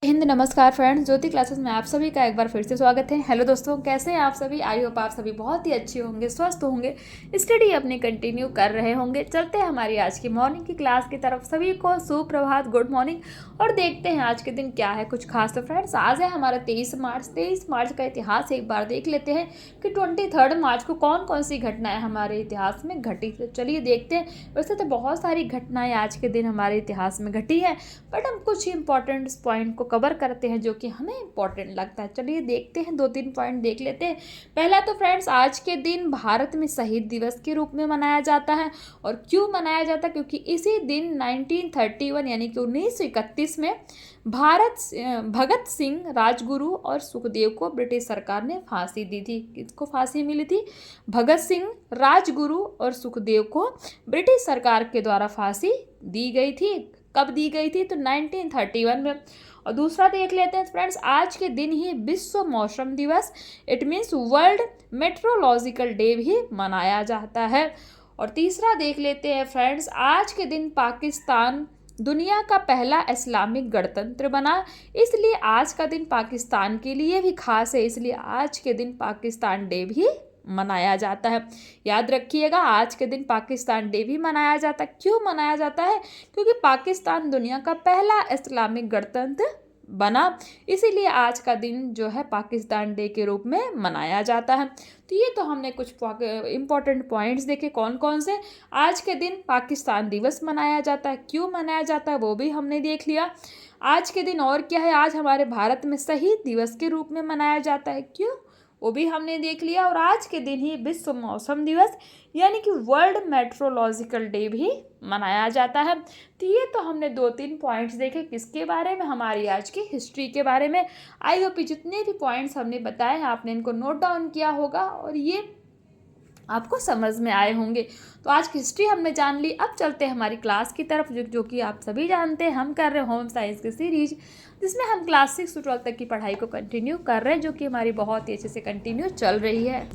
हिंद नमस्कार फ्रेंड्स, ज्योति क्लासेस में आप सभी का एक बार फिर से स्वागत है। हेलो दोस्तों, कैसे हैं आप सभी? आई होप आप सभी बहुत ही अच्छे होंगे, स्वस्थ होंगे, स्टडी अपनी कंटिन्यू कर रहे होंगे। चलते हैं हमारी आज की मॉर्निंग की क्लास की तरफ। सभी को सुप्रभात, गुड मॉर्निंग। और देखते हैं आज के दिन क्या है कुछ खास। तो फ्रेंड्स, आज है हमारा 23 मार्च का इतिहास एक बार देख लेते हैं कि 23 मार्च को कौन कौन सी घटनाएं हमारे इतिहास में घटी। तो चलिए देखते हैं। वैसे तो बहुत सारी घटनाएं आज के दिन हमारे इतिहास में घटी है, बट हम कुछ इंपॉर्टेंट पॉइंट को कवर करते हैं जो कि हमें इंपॉर्टेंट लगता है। चलिए देखते हैं, 2-3 पॉइंट देख लेते हैं। पहला तो फ्रेंड्स, आज के दिन भारत में शहीद दिवस के रूप में मनाया जाता है। और क्यों मनाया जाता है? क्योंकि इसी दिन 1931 यानी कि 1931 में भगत सिंह, राजगुरु और सुखदेव को ब्रिटिश सरकार ने फांसी दी थी। किसको फांसी मिली थी? भगत सिंह, राजगुरु और सुखदेव को ब्रिटिश सरकार के द्वारा फांसी दी गई थी। कब दी गई थी? तो 1931 में। और दूसरा देख लेते हैं फ्रेंड्स, आज के दिन ही विश्व मौसम दिवस, it means world meteorological day भी मनाया जाता है। और तीसरा देख लेते हैं फ्रेंड्स, आज के दिन पाकिस्तान दुनिया का पहला इस्लामिक गणतंत्र बना। इसलिए आज का दिन पाकिस्तान के लिए भी खास है, इसलिए आज के दिन पाकिस्तान डे भी मनाया जाता है। याद रखिएगा, आज के दिन पाकिस्तान डे भी मनाया जाता है। क्यों मनाया जाता है? क्योंकि पाकिस्तान दुनिया का पहला इस्लामिक गणतंत्र बना, इसीलिए आज का दिन जो है पाकिस्तान डे के रूप में मनाया जाता है। तो ये तो हमने कुछ इंपॉर्टेंट पॉइंट्स देखे कौन कौन से। आज के दिन पाकिस्तान दिवस मनाया जाता है, क्यों मनाया जाता है वो भी हमने देख लिया। आज के दिन और क्या है, आज हमारे भारत में शहीद दिवस के रूप में मनाया जाता है, क्यों, वो भी हमने देख लिया। और आज के दिन ही विश्व मौसम दिवस यानी कि वर्ल्ड मेट्रोलॉजिकल डे भी मनाया जाता है। तो ये तो हमने 2-3 पॉइंट्स देखे किसके बारे में, हमारी आज की हिस्ट्री के बारे में। आई होप जितने भी पॉइंट्स हमने बताए हैं आपने इनको नोट डाउन किया होगा और ये आपको समझ में आए होंगे। तो आज की हिस्ट्री हमने जान ली। अब चलते हैं हमारी क्लास की तरफ, जो कि आप सभी जानते हैं हम कर रहे हैं होम साइंस की सीरीज, जिसमें हम क्लास 6 से 12 तक की पढ़ाई को कंटिन्यू कर रहे हैं, जो कि हमारी बहुत ही अच्छे से कंटिन्यू चल रही है।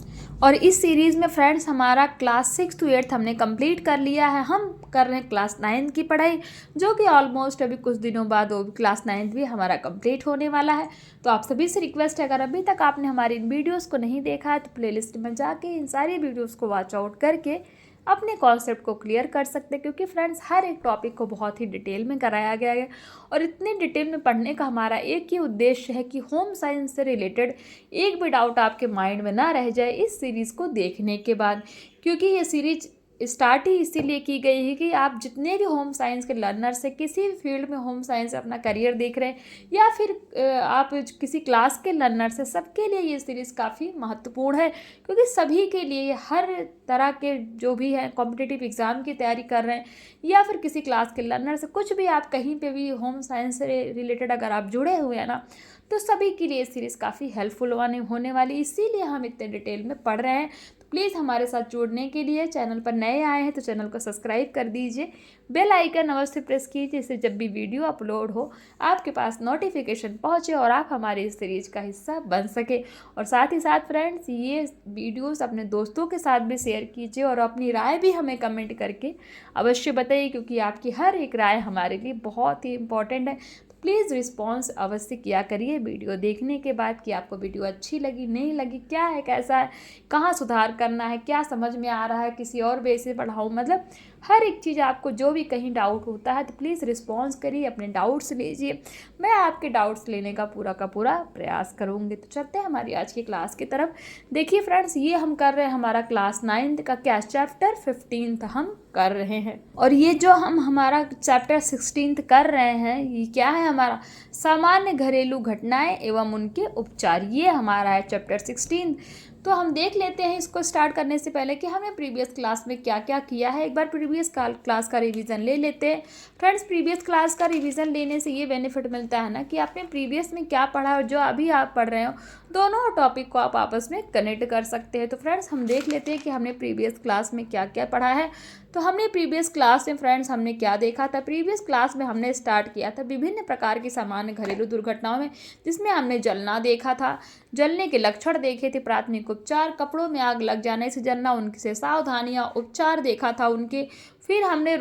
और इस सीरीज़ में फ्रेंड्स हमारा क्लास 6 to 8 हमने कंप्लीट कर लिया है। हम कर रहे हैं क्लास 9 की पढ़ाई, जो कि ऑलमोस्ट अभी कुछ दिनों बाद वो भी क्लास 9 भी हमारा कंप्लीट होने वाला है। तो आप सभी से रिक्वेस्ट है, अगर अभी तक आपने हमारी इन वीडियोज़ को नहीं देखा है तो प्लेलिस्ट में जाके इन सारी वीडियोज़ को वॉच आउट करके अपने कॉन्सेप्ट को क्लियर कर सकते हैं। क्योंकि फ्रेंड्स हर एक टॉपिक को बहुत ही डिटेल में कराया गया है और इतनी डिटेल में पढ़ने का हमारा एक ही उद्देश्य है कि होम साइंस से रिलेटेड एक भी डाउट आपके माइंड में ना रह जाए इस सीरीज़ को देखने के बाद। क्योंकि ये सीरीज स्टार्ट ही इसीलिए की गई है कि आप जितने भी होम साइंस के लर्नर से किसी भी फील्ड में होम साइंस से अपना करियर देख रहे हैं या फिर आप किसी क्लास के लर्नर से, सबके लिए ये सीरीज़ काफ़ी महत्वपूर्ण है। क्योंकि सभी के लिए, हर तरह के जो भी हैं कॉम्पिटिटिव एग्ज़ाम की तैयारी कर रहे हैं या फिर किसी क्लास के लर्नर से, कुछ भी आप कहीं पे भी होम साइंस से रिलेटेड अगर आप जुड़े हुए हैं ना, तो सभी के लिए सीरीज़ काफ़ी हेल्पफुल होने वाली, इसीलिए हम इतने डिटेल में पढ़ रहे हैं। तो प्लीज़ हमारे साथ जुड़ने के लिए, चैनल पर नए आए हैं तो चैनल को सब्सक्राइब कर दीजिए, बेल आइकन अवश्य प्रेस कीजिए, इससे जब भी वीडियो अपलोड हो आपके पास नोटिफिकेशन पहुंचे और आप हमारी इस सीरीज का हिस्सा बन सके। और साथ ही साथ फ्रेंड्स ये वीडियोस अपने दोस्तों के साथ भी शेयर कीजिए और अपनी राय भी हमें कमेंट करके अवश्य बताइए, क्योंकि आपकी हर एक राय हमारे लिए बहुत ही इंपॉर्टेंट है। प्लीज़ रिस्पॉन्स अवश्य किया करिए वीडियो देखने के बाद कि आपको वीडियो अच्छी लगी, नहीं लगी, क्या है, कैसा है, कहाँ सुधार करना है, क्या समझ में आ रहा है, किसी और वे से पढ़ाऊँ, मतलब हर एक चीज़ आपको जो भी कहीं डाउट होता है तो प्लीज़ रिस्पॉन्स करिए, अपने डाउट्स लीजिए, मैं आपके डाउट्स लेने का पूरा प्रयास करूँगी। तो चलते हैं हमारी आज की क्लास की तरफ। देखिए फ्रेंड्स, ये हम कर रहे हैं हमारा क्लास 9 का क्या, चैप्टर 15 हम कर रहे हैं। और ये जो हम हमारा चैप्टर 16 कर रहे हैं, ये क्या है, हमारा सामान्य घरेलू घटनाएं एवं उनके उपचार, ये हमारा है चैप्टर 16। तो हम देख लेते हैं इसको स्टार्ट करने से पहले कि हमने प्रीवियस क्लास में क्या क्या किया है। एक बार प्रीवियस क्लास का रिवीजन ले लेते हैं। फ्रेंड्स, प्रीवियस क्लास का रिवीजन लेने से ये बेनिफिट मिलता है ना कि आपने प्रीवियस में क्या पढ़ा और जो अभी आप पढ़ रहे हो, दोनों टॉपिक को आप आपस में कनेक्ट कर सकते हैं। तो फ्रेंड्स हम देख लेते हैं कि हमने प्रीवियस क्लास में क्या क्या पढ़ा है। तो हमने प्रीवियस क्लास में फ्रेंड्स हमने क्या देखा था, प्रीवियस क्लास में हमने स्टार्ट किया था विभिन्न प्रकार की सामान्य घरेलू दुर्घटनाओं में, जिसमें हमने जलना देखा था, जलने के लक्षण देखे थे, प्राथमिक उपचार, कपड़ों में आग लग जाने से जलना, उनसे सावधानियां, उपचार देखा था उनके, फिर हमने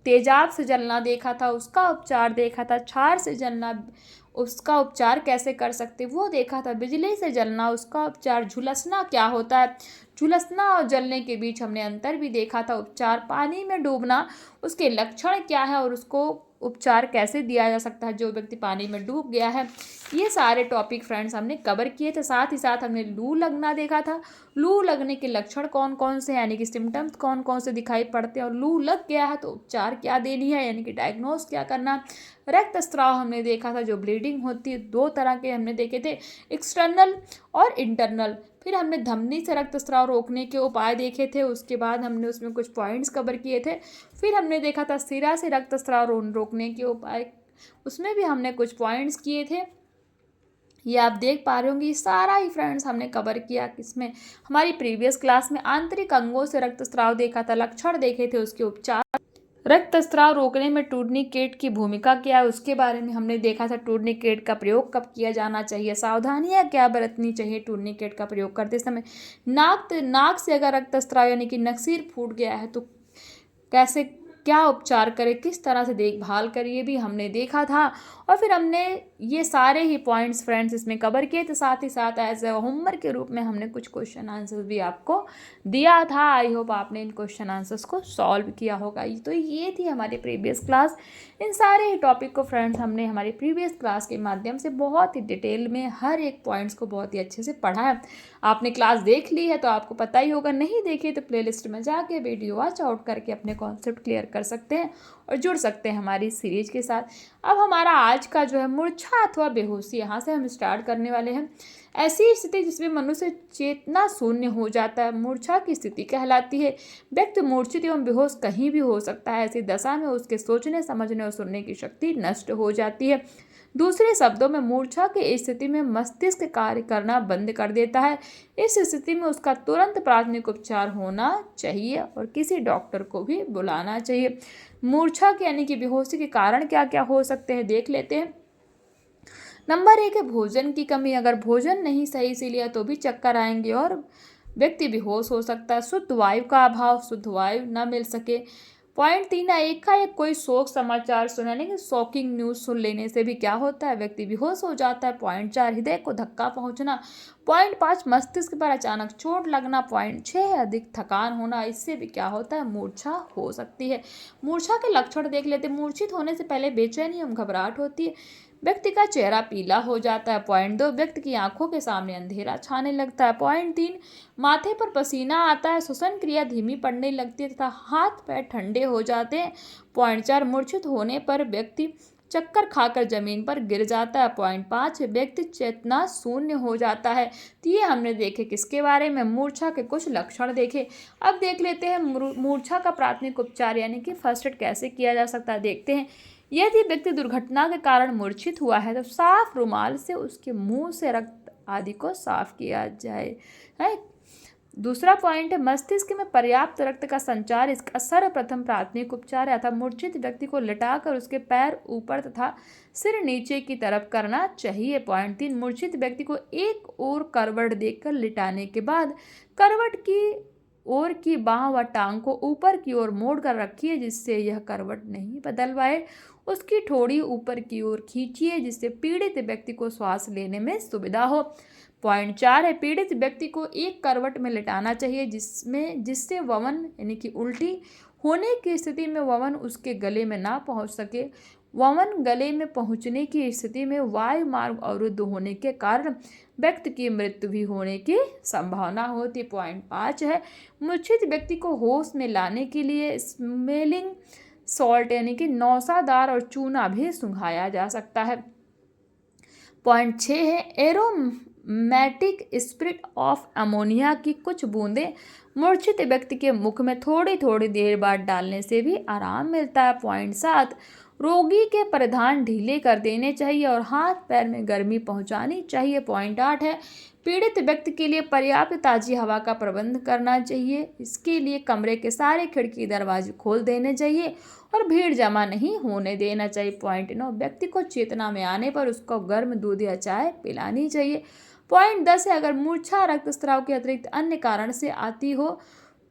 तेजाब से जलना देखा था, उसका उपचार देखा था, क्षार से जलना, उसका उपचार कैसे कर सकते वो देखा था। बिजली से जलना, उसका उपचार। झुलसना क्या होता है, झुलसना और जलने के बीच हमने अंतर भी देखा था। उपचार, पानी में डूबना, उसके लक्षण क्या है और उसको उपचार कैसे दिया जा सकता है जो व्यक्ति पानी में डूब गया है। ये सारे टॉपिक फ्रेंड्स हमने कवर किए थे। साथ ही साथ हमने लू लगना देखा था। लू लगने के लक्षण कौन कौन से हैं, यानी कि सिम्टम्स कौन कौन से दिखाई पड़ते हैं, और लू लग गया है तो उपचार क्या देनी है, यानी कि डायग्नोस क्या करना। रक्तस्राव हमने देखा था, जो ब्लीडिंग होती है, 2 तरह के हमने देखे थे, एक्सटर्नल और इंटरनल। फिर हमने धमनी से रक्तस्राव रोकने के उपाय देखे थे, उसके बाद हमने उसमें कुछ पॉइंट्स कवर किए थे। फिर हमने देखा था सिरा से रक्तस्राव रोकने के उपाय, उसमें भी हमने कुछ पॉइंट्स किए थे। ये आप देख पा रहे होंगे, सारा ही फ्रेंड्स हमने कवर किया। किसमें, हमारी प्रीवियस क्लास में आंतरिक अंगों से रक्तस्राव देखा था, लक्षण देखे थे, उसके उपचार। रक्तस्राव रोकने में टूर्निकेट की भूमिका क्या है उसके बारे में हमने देखा था। टूर्निकेट का प्रयोग कब किया जाना चाहिए, सावधानियां क्या बरतनी चाहिए टूर्निकेट का प्रयोग करते समय। नाक से अगर रक्तस्राव यानी कि नक्सीर फूट गया है तो कैसे, क्या उपचार करें, किस तरह से देखभाल करिए, भी हमने देखा था। और फिर हमने ये सारे ही पॉइंट्स फ्रेंड्स इसमें कवर किए थे। साथ ही साथ एज ए होमवर्क के रूप में हमने कुछ क्वेश्चन आंसर्स भी आपको दिया था। आई होप आपने इन क्वेश्चन आंसर्स को सॉल्व किया होगा। तो ये थी हमारी प्रीवियस क्लास। इन सारे ही टॉपिक को फ्रेंड्स हमने हमारी प्रीवियस क्लास के माध्यम से बहुत ही डिटेल में हर एक पॉइंट्स को बहुत ही अच्छे से पढ़ा है। आपने क्लास देख ली है तो आपको पता ही होगा, नहीं देखी तो प्लेलिस्ट में जाके वीडियो वॉच आउट करके अपने कॉन्सेप्ट क्लियर कर सकते हैं और जुड़ सकते हैं हमारी सीरीज के साथ। अब हमारा आज का जो है मूर्छा अथवा बेहोशी, यहाँ से हम स्टार्ट करने वाले हैं। ऐसी स्थिति जिसमें मनुष्य चेतना शून्य हो जाता है, मूर्छा की स्थिति कहलाती है। व्यक्ति मूर्छित एवं बेहोश कहीं भी हो सकता है। ऐसी दशा में उसके सोचने, समझने और सुनने की शक्ति नष्ट हो जाती है। दूसरे शब्दों में मूर्छा की स्थिति में मस्तिष्क कार्य करना बंद कर देता है। इस स्थिति में उसका तुरंत प्राथमिक उपचार होना चाहिए और किसी डॉक्टर को भी बुलाना चाहिए। मूर्छा के यानी कि बेहोशी के कारण क्या क्या हो सकते हैं देख लेते हैं। नंबर 1 है भोजन की कमी। अगर भोजन नहीं सही से लिया तो भी चक्कर आएंगे और व्यक्ति बेहोश हो सकता है। शुद्ध वायु का अभाव, शुद्ध वायु न मिल सके। पॉइंट 3 है एकाएक कोई शोक समाचार सुना, नहीं शॉकिंग न्यूज़ सुन लेने से भी क्या होता है, व्यक्ति बेहोश हो जाता है। पॉइंट 4 हृदय को धक्का पहुंचना। पॉइंट 5 मस्तिष्क पर अचानक चोट लगना। पॉइंट 6 है अधिक थकान होना, इससे भी क्या होता है, मूर्छा हो सकती है। मूर्छा के लक्षण देख लेते हैं। मूर्छित होने से पहले बेचैनी एवं घबराहट होती है, व्यक्ति का चेहरा पीला हो जाता है। पॉइंट 2 व्यक्ति की आंखों के सामने अंधेरा छाने लगता है। पॉइंट 3 माथे पर पसीना आता है, श्वसन क्रिया धीमी पड़ने लगती है तथा हाथ पैर ठंडे हो जाते हैं। पॉइंट 4 मूर्छित होने पर व्यक्ति चक्कर खाकर जमीन पर गिर जाता है। पॉइंट 5 व्यक्ति चेतना शून्य हो जाता है। तो ये हमने देखे किसके बारे में, मूर्छा के कुछ लक्षण देखे। अब देख लेते हैं मूर्छा का प्राथमिक उपचार यानी कि फर्स्ट एड कैसे किया जा सकता है देखते हैं। यदि व्यक्ति दुर्घटना के कारण मूर्छित हुआ है तो साफ रुमाल से उसके मुंह से रक्त आदि को साफ किया जाए है। दूसरा पॉइंट है मस्तिष्क में पर्याप्त रक्त का संचार, इसका सर्वप्रथम प्राथमिक उपचार है। अतः मूर्छित व्यक्ति को लिटाकर उसके पैर ऊपर तथा सिर नीचे की तरफ करना चाहिए। पॉइंट 3 मूर्छित व्यक्ति को एक ओर करवट देकर लिटाने के बाद करवट की ओर की बाह व टांग को ऊपर की ओर मोड़ कर रखिए जिससे यह करवट नहीं बदल पाए। उसकी ठोड़ी ऊपर की ओर खींचिए जिससे पीड़ित व्यक्ति को श्वास लेने में सुविधा हो। पॉइंट 4 है पीड़ित व्यक्ति को एक करवट में लिटाना चाहिए जिससे वमन यानी कि उल्टी होने की स्थिति में वमन उसके गले में ना पहुंच सके। वमन गले में पहुंचने की स्थिति में वायु मार्ग अवरुद्ध होने के कारण व्यक्ति की मृत्यु भी होने की संभावना होती। पॉइंट 5 है मूर्छित व्यक्ति को होश में लाने के लिए स्मेलिंग सॉल्ट यानी कि नौसादार और चूना भी सुंघाया जा सकता है। पॉइंट 6 है एरोमेटिक स्पिरिट ऑफ अमोनिया की कुछ बूंदें मूर्छित व्यक्ति के मुख में थोड़ी थोड़ी देर बाद डालने से भी आराम मिलता है। पॉइंट 7 रोगी के परिधान ढीले कर देने चाहिए और हाथ पैर में गर्मी पहुंचानी चाहिए। पॉइंट 8 है पीड़ित व्यक्ति के लिए पर्याप्त ताज़ी हवा का प्रबंध करना चाहिए। इसके लिए कमरे के सारे खिड़की दरवाजे खोल देने चाहिए और भीड़ जमा नहीं होने देना चाहिए। पॉइंट 9 व्यक्ति को चेतना में आने पर उसको गर्म दूध या चाय पिलानी चाहिए। पॉइंट 10 है अगर मूर्छा रक्तस्राव के अतिरिक्त अन्य कारण से आती हो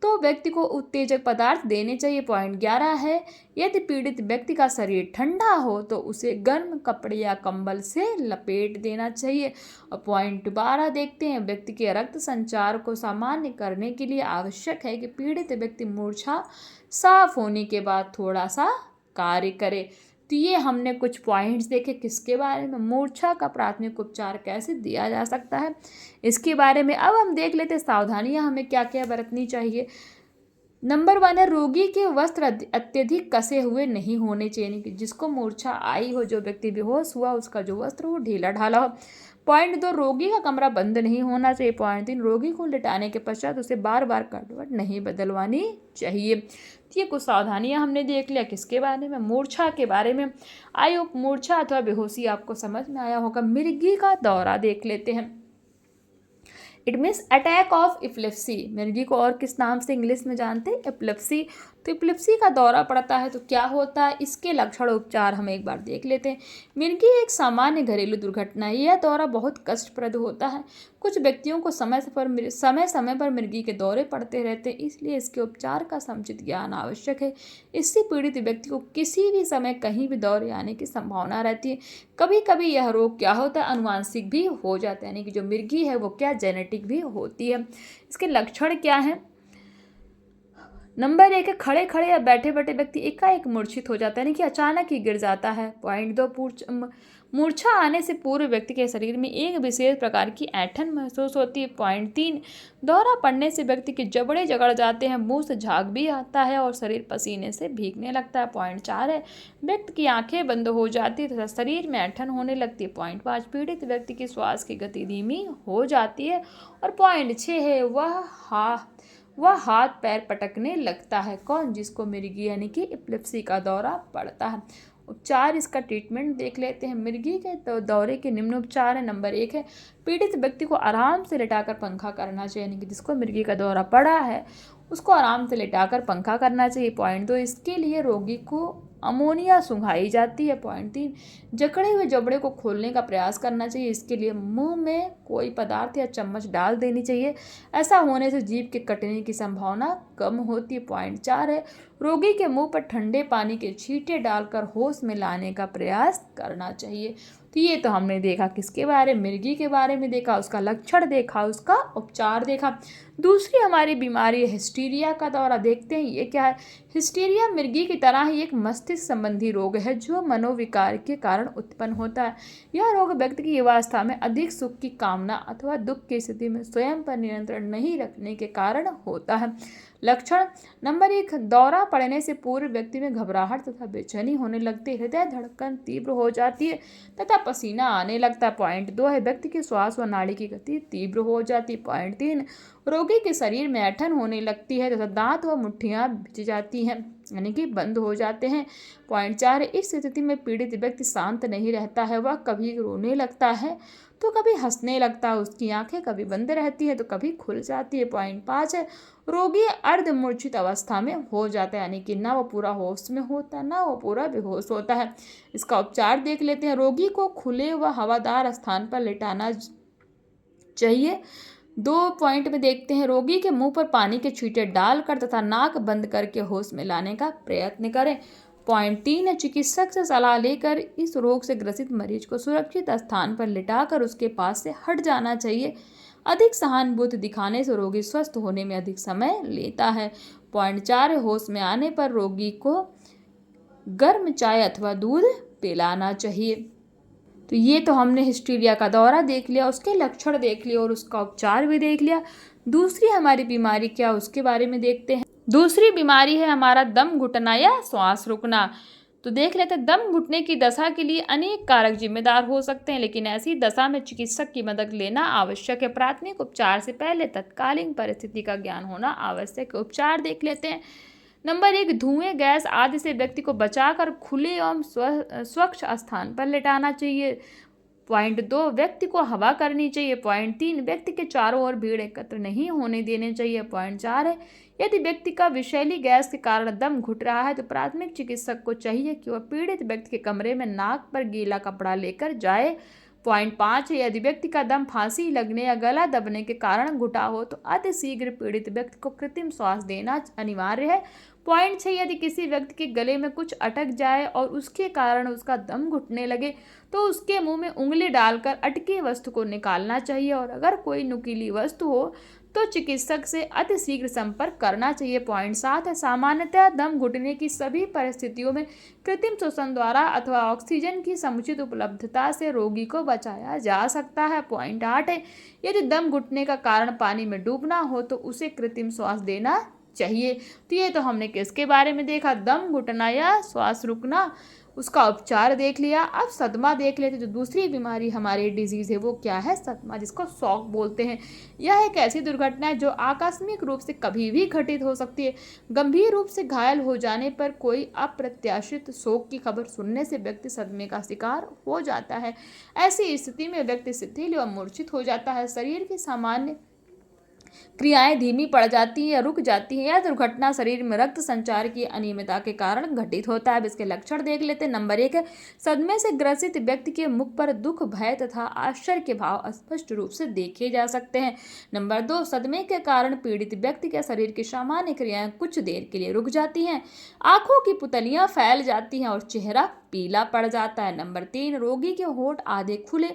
तो व्यक्ति को उत्तेजक पदार्थ देने चाहिए। पॉइंट 11 है, यदि पीड़ित व्यक्ति का शरीर ठंडा हो तो उसे गर्म कपड़े या कंबल से लपेट देना चाहिए। और पॉइंट 12 देखते हैं, व्यक्ति के रक्त संचार को सामान्य करने के लिए आवश्यक है कि पीड़ित व्यक्ति मूर्छा साफ होने के बाद थोड़ा सा कार्य करे। तो ये हमने कुछ पॉइंट्स देखे किसके बारे में, मूर्छा का प्राथमिक उपचार कैसे दिया जा सकता है इसके बारे में। अब हम देख लेते हैं सावधानियां हमें क्या क्या बरतनी चाहिए। नंबर 1 है, रोगी के वस्त्र अत्यधिक कसे हुए नहीं होने चाहिए, यानी कि जिसको मूर्छा आई हो, जो व्यक्ति बेहोश हुआ, उसका जो वस्त्र हो ढीला ढाला हो। पॉइंट 2, रोगी का कमरा बंद नहीं होना चाहिए। पॉइंट 3, रोगी को लिटाने के पश्चात उसे बार बार करवट नहीं बदलवानी चाहिए। तो ये कुछ सावधानियां हमने देख लिया किसके बारे में, मूर्छा के बारे में। आई होप मूर्छा अथवा बेहोशी आपको समझ में आया होगा। मिर्गी का दौरा देख लेते हैं। It means attack of epilepsy. मिर्गी को और किस नाम से इंग्लिश में जानते हैं, एपिलेप्सी। तो एपिलेप्सी का दौरा पड़ता है तो क्या होता है, इसके लक्षण उपचार हम एक बार देख लेते हैं। मिर्गी एक सामान्य घरेलू दुर्घटना है। यह दौरा बहुत कष्टप्रद होता है। कुछ व्यक्तियों को समय समय पर मिर्गी के दौरे पड़ते रहते हैं, इसलिए इसके उपचार का समुचित ज्ञान आवश्यक है। इससे पीड़ित व्यक्ति को किसी भी समय कहीं भी दौरे आने की संभावना रहती है। कभी कभी यह रोग क्या होता है, अनुवांशिक भी हो जाता है, यानी कि जो मिर्गी है वो क्या जेनेटिक भी होती है। इसके लक्षण क्या हैं। नंबर 1 है, खड़े खड़े या बैठे बैठे व्यक्ति एकाएक मूर्छित हो जाता है, यानी कि अचानक ही गिर जाता है। पॉइंट 2, मूर्छा आने से पूर्व व्यक्ति के शरीर में एक विशेष प्रकार की ऐंठन महसूस होती है। पॉइंट 3, दौरा पड़ने से व्यक्ति के जबड़े जकड़ जाते हैं, मुंह से झाग भी आता है और शरीर पसीने से भीगने लगता है। पॉइंट 4 है, व्यक्ति की आंखें बंद हो जाती है तथा शरीर में ऐंठन होने लगती है। पॉइंट 5, पीड़ित व्यक्ति की श्वास की गति धीमी हो जाती है। और पॉइंट 6 है, वह हाथ पैर पटकने लगता है। कौन, जिसको मिर्गी यानी कि एपिलेप्सी का दौरा पड़ता है। उपचार, इसका ट्रीटमेंट देख लेते हैं। मिर्गी के दौरे के निम्न उपचार है। नंबर 1 है, पीड़ित व्यक्ति को आराम से लेटाकर पंखा करना चाहिए, यानी कि जिसको मिर्गी का दौरा पड़ा है उसको आराम से लेटाकर पंखा करना चाहिए। पॉइंट 2, इसके लिए रोगी को अमोनिया सुंघाई जाती है। पॉइंट 3, जकड़े हुए जबड़े को खोलने का प्रयास करना चाहिए, इसके लिए मुंह में कोई पदार्थ या चम्मच डाल देनी चाहिए। ऐसा होने से जीभ के कटने की संभावना कम होती है। पॉइंट 4 है, रोगी के मुंह पर ठंडे पानी के छींटे डालकर होश में लाने का प्रयास करना चाहिए। तो ये तो हमने देखा किसके बारे में, मिर्गी के बारे में देखा, उसका लक्षण देखा, उसका उपचार देखा। दूसरी हमारी बीमारी है हिस्टीरिया का दौरा। देखते हैं ये क्या है। हिस्टीरिया मिर्गी की तरह ही एक मस्तिष्क संबंधी रोग है जो मनोविकार के कारण उत्पन्न होता है। यह रोग व्यक्ति की युवावस्था में अधिक सुख की कामना अथवा दुख की स्थिति में स्वयं पर नियंत्रण नहीं रखने के कारण होता है। लक्षण, नंबर 1, दौरा पड़ने से पूर्व व्यक्ति में घबराहट तथा बेचैनी होने लगती है, हृदय धड़कन तीव्र हो जाती है तथा पसीना आने लगता है। पॉइंट 2 है, व्यक्ति की श्वास व नाड़ी की गति तीव्र हो जाती है। पॉइंट 3, रोगी के शरीर में ऐंठन होने लगती है तथा दांत व मुट्ठियां भिज जाती हैं, यानी कि बंद हो जाते हैं। पॉइंट 4, इस स्थिति में पीड़ित व्यक्ति शांत नहीं रहता है, वह कभी रोने लगता है तो कभी हंसने लगता है, उसकी आंखें कभी बंद रहती है तो कभी खुल जाती है। पॉइंट 5 है, रोगी अर्धमूर्छित अवस्था में हो जाता है, यानी कि ना वो पूरा होश में होता है ना वो पूरा बेहोश होता है। इसका उपचार देख लेते हैं। रोगी को खुले व हवादार स्थान पर लेटाना चाहिए। 2 पॉइंट में देखते हैं, रोगी के मुंह पर पानी के छींटे डालकर तथा नाक बंद करके होश में लाने का प्रयत्न करें। पॉइंट 3 है, चिकित्सक से सलाह लेकर इस रोग से ग्रसित मरीज को सुरक्षित स्थान पर लिटाकर उसके पास से हट जाना चाहिए। अधिक सहानुभूति दिखाने से रोगी स्वस्थ होने में अधिक समय लेता है। पॉइंट 4 है, होश में आने पर रोगी को गर्म चाय अथवा दूध पिलाना चाहिए। तो ये तो हमने हिस्टीरिया का दौरा देख लिया, उसके लक्षण देख लिए और उसका उपचार भी देख लिया। दूसरी हमारी बीमारी क्या, उसके बारे में देखते हैं। दूसरी बीमारी है हमारा दम घुटना या श्वास रुकना। तो देख लेते हैं, दम घुटने की दशा के लिए अनेक कारक जिम्मेदार हो सकते हैं, लेकिन ऐसी दशा में चिकित्सक की मदद लेना आवश्यक है। प्राथमिक उपचार से पहले तत्कालीन परिस्थिति का ज्ञान होना आवश्यक है। उपचार देख लेते हैं। नंबर 1, धुएं, गैस आदि से व्यक्ति को बचाकर खुले एवं स्वच्छ स्थान पर लेटाना चाहिए। पॉइंट 2, व्यक्ति को हवा करनी चाहिए। पॉइंट 3, व्यक्ति के चारों ओर भीड़ एकत्र नहीं होने देने चाहिए। पॉइंट 4 है, यदि व्यक्ति का विषैली गैस के कारण दम घुट रहा है तो प्राथमिक चिकित्सक को चाहिए कि वह पीड़ित व्यक्ति के कमरे में नाक पर गीला कपड़ा लेकर जाए। पॉइंट 5 है, यदि व्यक्ति का दम फांसी लगने या गला दबने के कारण घुटा हो तो अति शीघ्र पीड़ित व्यक्ति को कृत्रिम श्वास देना अनिवार्य है। पॉइंट 6, यदि किसी व्यक्ति के गले में कुछ अटक जाए और उसके कारण उसका दम घुटने लगे तो उसके मुंह में उंगली डालकर अटकी वस्तु को निकालना चाहिए, और अगर कोई नुकीली वस्तु हो तो चिकित्सक से अतिशीघ्र संपर्क करना चाहिए। पॉइंट 7 है, सामान्यतः दम घुटने की सभी परिस्थितियों में कृत्रिम श्वसन द्वारा अथवा ऑक्सीजन की समुचित उपलब्धता से रोगी को बचाया जा सकता है। पॉइंट 8 है, यदि दम घुटने का कारण पानी में डूबना हो तो उसे कृत्रिम श्वास देना चाहिए। तो ये तो हमने किसके बारे में देखा, दम घुटना या श्वास रुकना, उसका उपचार देख लिया। अब सदमा देख लेते, जो दूसरी बीमारी हमारी डिजीज़ है वो क्या है, सदमा, जिसको शॉक बोलते हैं। यह एक ऐसी दुर्घटना है जो आकस्मिक रूप से कभी भी घटित हो सकती है। गंभीर रूप से घायल हो जाने पर कोई अप्रत्याशित शोक की खबर सुनने से व्यक्ति सदमे का शिकार हो जाता है। ऐसी स्थिति में व्यक्ति शिथिल व मूर्छित हो जाता है, शरीर की सामान्य क्रियाएं धीमी पड़ जाती हैं या रुक जाती हैं। यह दुर्घटना शरीर में रक्त संचार की अनियमितता के कारण घटित होता है। अब इसके लक्षण देख लेते हैं। नंबर 1 है, सदमे से ग्रसित व्यक्ति के मुख पर दुख, भय तथा आश्चर्य के भाव स्पष्ट रूप से देखे जा सकते हैं। नंबर 2, सदमे के कारण पीड़ित व्यक्ति के शरीर की सामान्य क्रियाएं कुछ देर के लिए रुक जाती हैं, आंखों की पुतलियां फैल जाती हैं और चेहरा पीला पड़ जाता है। नंबर 3, रोगी के होंठ आधे खुले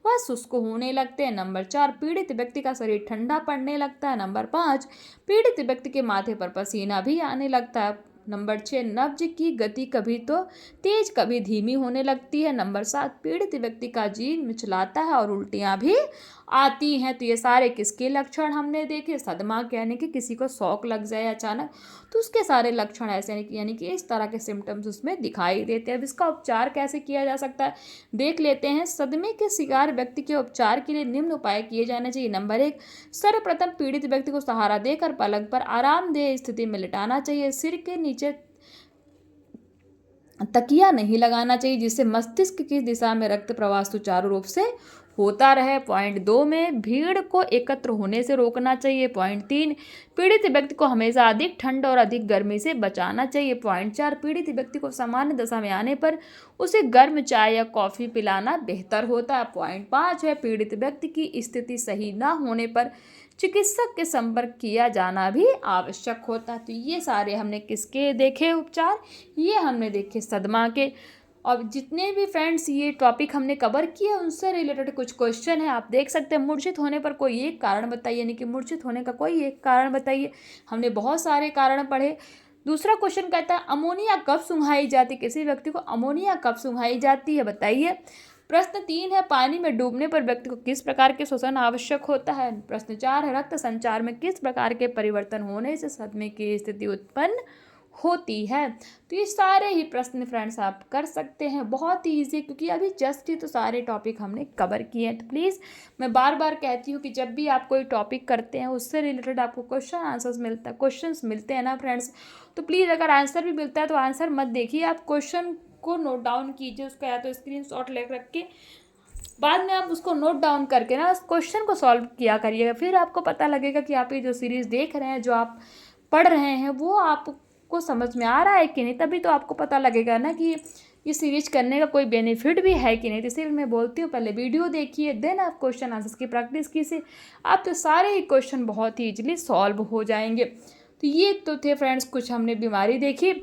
वह शुष्क होने लगते हैं। नंबर 4, पीड़ित व्यक्ति का शरीर ठंडा पड़ने लगता है। नंबर 5, पीड़ित व्यक्ति के माथे पर पसीना भी आने लगता है। नंबर 6, नब्ज की गति कभी तो तेज कभी धीमी होने लगती है। नंबर 7, पीड़ित व्यक्ति का जी मिचलाता है और उल्टियां भी आती हैं। तो ये सारे किसके लक्षण हमने देखे, सदमा के, यानी कि किसी को शॉक लग जाए अचानक तो उसके सारे लक्षण ऐसे यानी कि इस तरह के सिम्टम्स उसमें दिखाई देते हैं। अब इसका उपचार कैसे किया जा सकता है देख लेते हैं। सदमे के शिकार व्यक्ति के उपचार के लिए निम्न उपाय किए जाने चाहिए। नंबर 1, सर्वप्रथम पीड़ित व्यक्ति को सहारा देकर पलंग पर आरामदेह स्थिति में लिटाना चाहिए। सिर के नीचे तकिया नहीं लगाना चाहिए, जिससे मस्तिष्क की दिशा में रक्त प्रवाह सुचारू रूप से होता रहे। पॉइंट 2 में भीड़ को एकत्र होने से रोकना चाहिए। पॉइंट 3, पीड़ित व्यक्ति को हमेशा अधिक ठंड और अधिक गर्मी से बचाना चाहिए। पॉइंट 4, पीड़ित व्यक्ति को सामान्य दशा में आने पर उसे गर्म चाय या कॉफ़ी पिलाना बेहतर होता है। पॉइंट 5 है, पीड़ित व्यक्ति की स्थिति सही न होने पर चिकित्सक के संपर्क किया जाना भी आवश्यक होता है। तो ये सारे हमने किसके देखे उपचार, ये हमने देखे सदमा के। और जितने भी फ्रेंड्स ये टॉपिक हमने कवर किए उनसे रिलेटेड कुछ क्वेश्चन है, आप देख सकते हैं। मूर्छित होने पर कोई एक कारण बताइए, यानी कि मूर्छित होने का कोई एक कारण बताइए। हमने बहुत सारे कारण पढ़े। दूसरा क्वेश्चन कहता है अमोनिया कब सुंघाई जाती है, किसी व्यक्ति को अमोनिया कब सुंघाई जाती है बताइए। प्रश्न 3 है, पानी में डूबने पर व्यक्ति को किस प्रकार के श्वसन आवश्यक होता है। प्रश्न 4 है, रक्त संचार में किस प्रकार के परिवर्तन होने से सदमे की स्थिति उत्पन्न होती है। तो ये सारे ही प्रश्न फ्रेंड्स आप कर सकते हैं, बहुत ही ईजी, क्योंकि अभी जस्ट ही तो सारे टॉपिक हमने कवर किए हैं। तो प्लीज़ मैं बार बार कहती हूँ कि जब भी आप कोई टॉपिक करते हैं उससे रिलेटेड आपको क्वेश्चंस मिलते हैं ना फ्रेंड्स, तो प्लीज़ अगर आंसर भी मिलता है तो आंसर मत देखिए, आप क्वेश्चन को नोट डाउन कीजिए, उसका या तो स्क्रीनशॉट ले रख के बाद में आप उसको नोट डाउन करके ना उस क्वेश्चन को सॉल्व किया करिएगा। फिर आपको पता लगेगा कि आप ये जो सीरीज़ देख रहे हैं, जो आप पढ़ रहे हैं, वो आपको समझ में आ रहा है कि नहीं। तभी तो आपको पता लगेगा ना कि ये सीरीज करने का कोई बेनिफिट भी है कि नहीं। तो इसलिए मैं बोलती हूँ पहले वीडियो देखिए, देन आप क्वेश्चन आंसर्स की प्रैक्टिस कीजिए, आप तो सारे ही क्वेश्चन बहुत ही ईजिली सॉल्व हो जाएंगे। तो ये तो थे फ्रेंड्स कुछ हमने बीमारी देखी,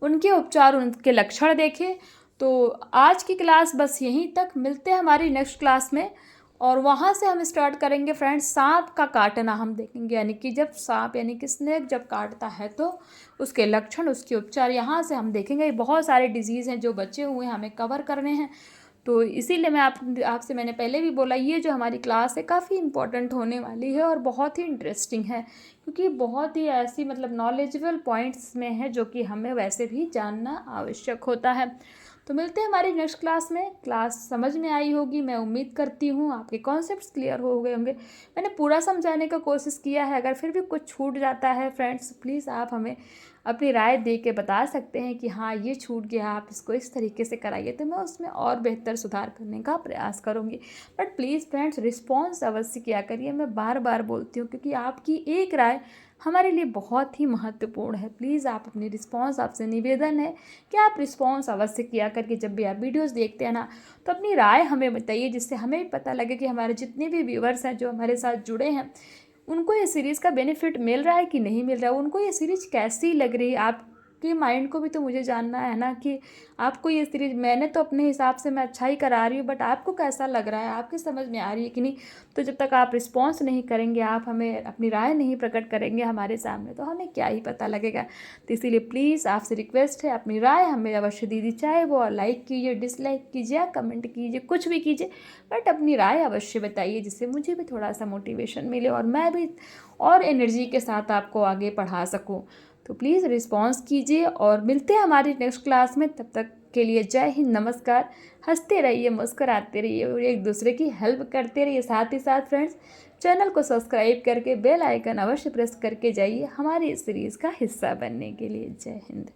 उनके उपचार, उनके लक्षण देखे। तो आज की क्लास बस यहीं तक, मिलते हैं हमारी नेक्स्ट क्लास में, और वहाँ से हम स्टार्ट करेंगे फ्रेंड्स सांप का काटना हम देखेंगे, यानी कि जब सांप यानी कि स्नेक जब काटता है तो उसके लक्षण, उसके उपचार यहाँ से हम देखेंगे। बहुत सारे डिजीज़ हैं जो बचे हुए हैं, हमें कवर करने हैं। तो इसीलिए मैं आपसे मैंने पहले भी बोला, ये जो हमारी क्लास है काफ़ी इंपॉर्टेंट होने वाली है और बहुत ही इंटरेस्टिंग है, क्योंकि बहुत ही ऐसी मतलब नॉलेजेबल पॉइंट्स में है जो कि हमें वैसे भी जानना आवश्यक होता है। तो मिलते हैं हमारी नेक्स्ट क्लास में। क्लास समझ में आई होगी, मैं उम्मीद करती हूँ आपके कॉन्सेप्ट्स क्लियर हो गए होंगे। मैंने पूरा समझाने का कोशिश किया है, अगर फिर भी कुछ छूट जाता है फ्रेंड्स, प्लीज़ आप हमें अपनी राय दे के बता सकते हैं कि हाँ ये छूट गया, आप इसको इस तरीके से कराइए, तो मैं उसमें और बेहतर सुधार करने का प्रयास करूँगी। बट प्लीज़ फ्रेंड्स रिस्पॉन्स अवश्य किया करिए, मैं बार बार बोलती हूँ, क्योंकि आपकी एक राय हमारे लिए बहुत ही महत्वपूर्ण है। प्लीज़ आप अपनी रिस्पॉन्स, आपसे निवेदन है कि आप रिस्पॉन्स अवश्य किया करके जब भी आप वीडियोज़ देखते हैं ना, तो अपनी राय हमें बताइए, जिससे हमें भी पता लगे कि हमारे जितने भी व्यूअर्स हैं जो हमारे साथ जुड़े हैं, उनको ये सीरीज़ का बेनिफिट मिल रहा है कि नहीं मिल रहा है, उनको ये सीरीज़ कैसी लग रही है। आपके माइंड को भी तो मुझे जानना है ना कि आपको ये सीरीज़, मैंने तो अपने हिसाब से मैं अच्छा ही करा रही हूँ, बट आपको कैसा लग रहा है, आपकी समझ में आ रही है कि नहीं। तो जब तक आप रिस्पॉन्स नहीं करेंगे, आप हमें अपनी राय नहीं प्रकट करेंगे हमारे सामने, तो हमें क्या ही पता लगेगा। तो इसीलिए प्लीज़ आपसे रिक्वेस्ट है, अपनी राय हमें अवश्य दीजिए, चाहे वो लाइक कीजिए, डिसलाइक कीजिए या कमेंट कीजिए, कुछ भी कीजिए, बट अपनी राय अवश्य बताइए, जिससे मुझे भी थोड़ा सा मोटिवेशन मिले और मैं भी और एनर्जी के साथ आपको आगे पढ़ा सकूं। तो प्लीज़ रिस्पॉन्स कीजिए और मिलते हैं हमारी नेक्स्ट क्लास में। तब तक के लिए जय हिंद, नमस्कार। हंसते रहिए, मुस्कुराते रहिए और एक दूसरे की हेल्प करते रहिए। साथ ही साथ फ्रेंड्स, चैनल को सब्सक्राइब करके बेल आइकन अवश्य प्रेस करके जाइए हमारी इस सीरीज़ का हिस्सा बनने के लिए। जय हिंद।